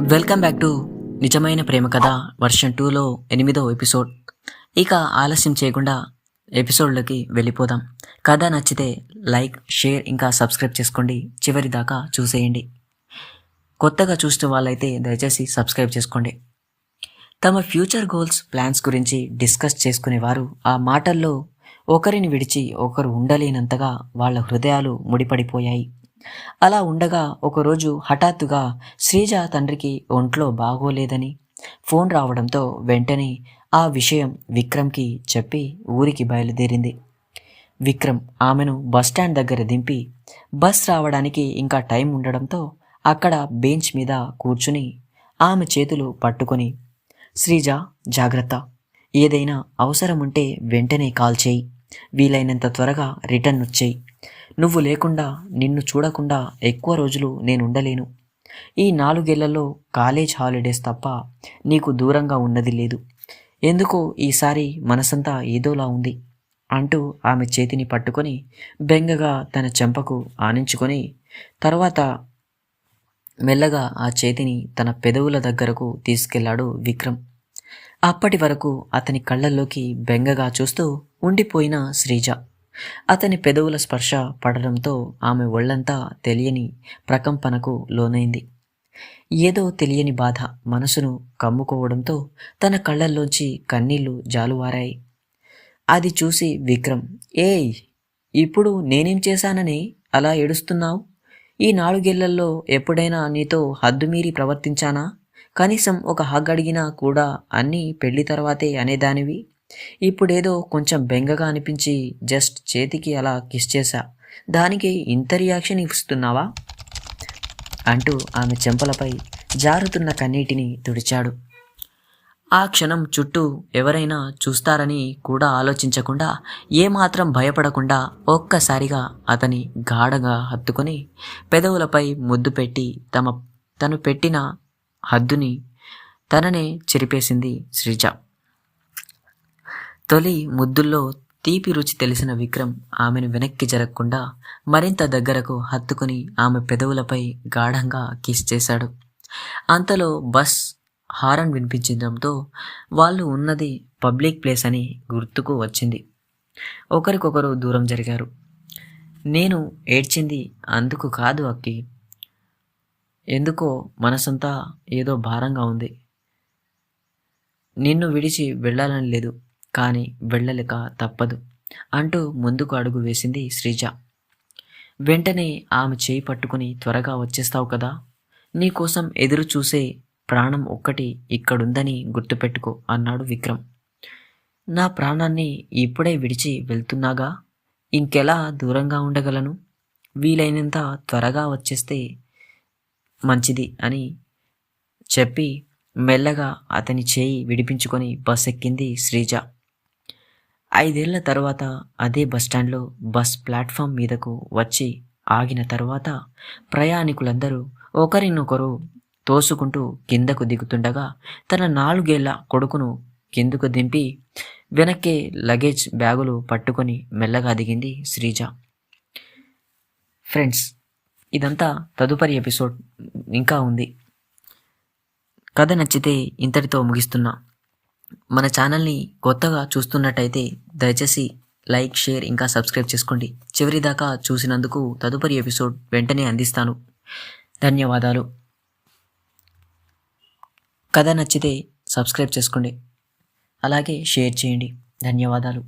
Welcome back to నిజమైన ప్రేమ కథ version 2లో 8వ ఎపిసోడ్. ఇక ఆలస్యం చేయకుండా ఎపిసోడ్లోకి వెళ్ళిపోదాం. కథ నచ్చితే లైక్, షేర్ ఇంకా సబ్స్క్రైబ్ చేసుకోండి. చివరి దాకా చూసేయండి. కొత్తగా చూసిన వాళ్ళైతే దయచేసి సబ్స్క్రైబ్ చేసుకోండి. తమ ఫ్యూచర్ గోల్స్, ప్లాన్స్ గురించి డిస్కస్ చేసుకునేవారు ఆ మాటల్లో ఒకరిని విడిచి ఒకరు ఉండలేనంతగా వాళ్ళ హృదయాలు ముడిపడిపోయాయి. అలా ఉండగా ఒకరోజు హఠాత్తుగా శ్రీజ తండ్రికి ఒంట్లో బాగోలేదని ఫోన్ రావడంతో వెంటనే ఆ విషయం విక్రమ్కి చెప్పి ఊరికి బయలుదేరింది. విక్రమ్ ఆమెను బస్టాండ్ దగ్గర దింపి బస్ రావడానికి ఇంకా టైం ఉండడంతో అక్కడ బెంచ్ మీద కూర్చుని ఆమె చేతులు పట్టుకొని, శ్రీజ జాగ్రత్త, ఏదైనా అవసరం ఉంటే వెంటనే కాల్ చేయి, వీలైనంత త్వరగా రిటర్న్ వచ్చేయి, నువ్వు లేకుండా నిన్ను చూడకుండా ఎక్కువ రోజులు నేను ఉండలేను, ఈ 4 ఏళ్లలో కాలేజ్ హాలిడేస్ తప్ప నీకు దూరంగా ఉన్నది లేదు, ఎందుకో ఈసారి మనసంతా ఏదోలా ఉంది అంటూ ఆమె చేతిని పట్టుకొని బెంగగా తన చెంపకు ఆనించుకొని తర్వాత మెల్లగా ఆ చేతిని తన పెదవుల దగ్గరకు తీసుకెళ్లాడు విక్రమ్. అప్పటి వరకు అతని కళ్ళల్లోకి బెంగగా చూస్తూ ఉండిపోయిన శ్రీజ అతని పెదవుల స్పర్శ పడడంతో ఆమె ఒళ్లంతా తెలియని ప్రకంపనకు లోనైంది. ఏదో తెలియని బాధ మనసును కమ్ముకోవడంతో తన కళ్ళల్లోంచి కన్నీళ్లు జాలువారాయి. అది చూసి విక్రమ్, ఏయ్, ఇప్పుడు నేనేం చేశానని అలా ఏడుస్తున్నావు? ఈ 4 ఏళ్లలో ఎప్పుడైనా నీతో హద్దుమీరి ప్రవర్తించానా? కనీసం ఒక హగ్ అడిగినా కూడా అన్నీ పెళ్లి తర్వాతే అనేదానివి. ఇప్పుడేదో కొంచెం బెంగగా అనిపించి జస్ట్ చేతికి అలా కిస్ చేశా, దానికి ఇంత రియాక్షన్ ఇస్తున్నావా అంటూ ఆమె చెంపలపై జారుతున్న కన్నీటిని తుడిచాడు. ఆ క్షణం చుట్టూ ఎవరైనా చూస్తారని కూడా ఆలోచించకుండా, ఏమాత్రం భయపడకుండా ఒక్కసారిగా అతని గాఢగా హత్తుకొని పెదవులపై ముద్దు పెట్టి తను పెట్టిన హద్దుని తననే చెరిపేసింది శ్రీజ. తొలి ముద్దుల్లో తీపి రుచి తెలిసిన విక్రమ్ ఆమెను వెనక్కి జరగకుండా మరింత దగ్గరకు హత్తుకుని ఆమె పెదవులపై గాఢంగా కిస్ చేశాడు. అంతలో బస్ హారన్ వినిపించడంతో వాళ్ళు ఉన్నది పబ్లిక్ ప్లేస్ అని గుర్తుకు వచ్చింది. ఒకరికొకరు దూరం జరిగారు. నేను ఏడ్చింది అందుకు కాదు అక్కి, ఎందుకో మనసంతా ఏదో భారంగా ఉంది. నిన్ను విడిచి వెళ్ళాలని లేదు, కానీ వెళ్ళలేక తప్పదు అంటూ ముందుకు అడుగు వేసింది శ్రీజ. వెంటనే ఆమె చేయి పట్టుకుని, త్వరగా వచ్చేస్తావు కదా, నీకోసం ఎదురు చూసే ప్రాణం ఒక్కటి ఇక్కడుందని గుర్తుపెట్టుకో అన్నాడు విక్రమ్. నా ప్రాణాన్ని ఇప్పుడే విడిచి వెళ్తున్నాగా, ఇంకెలా దూరంగా ఉండగలను? వీలైనంత త్వరగా వచ్చేస్తే మంచిది అని చెప్పి మెల్లగా అతని చేయి విడిపించుకొని బస్ ఎక్కింది శ్రీజ. 5 ఏళ్ల తర్వాత అదే బస్టాండ్లో బస్ ప్లాట్ఫామ్ మీదకు వచ్చి ఆగిన తర్వాత ప్రయాణికులందరూ ఒకరినొకరు తోసుకుంటూ కిందకు దిగుతుండగా తన 4 ఏళ్ల కొడుకును కిందకు దింపి వెనక్కే లగేజ్ బ్యాగులు పట్టుకొని మెల్లగా దిగింది శ్రీజ. ఫ్రెండ్స్, ఇదంతా తదుపరి ఎపిసోడ్ ఇంకా ఉంది. కథ నచ్చితే ఇంతటితో ముగిస్తున్నా. మన ఛానల్ని కొత్తగా చూస్తున్నట్టయితే దయచేసి లైక్, షేర్ ఇంకా సబ్స్క్రైబ్ చేసుకోండి. చివరి దాకా చూసినందుకు తదుపరి ఎపిసోడ్ వెంటనే అందిస్తాను. ధన్యవాదాలు. కథ నచ్చితే సబ్స్క్రైబ్ చేసుకోండి, అలాగే షేర్ చేయండి. ధన్యవాదాలు.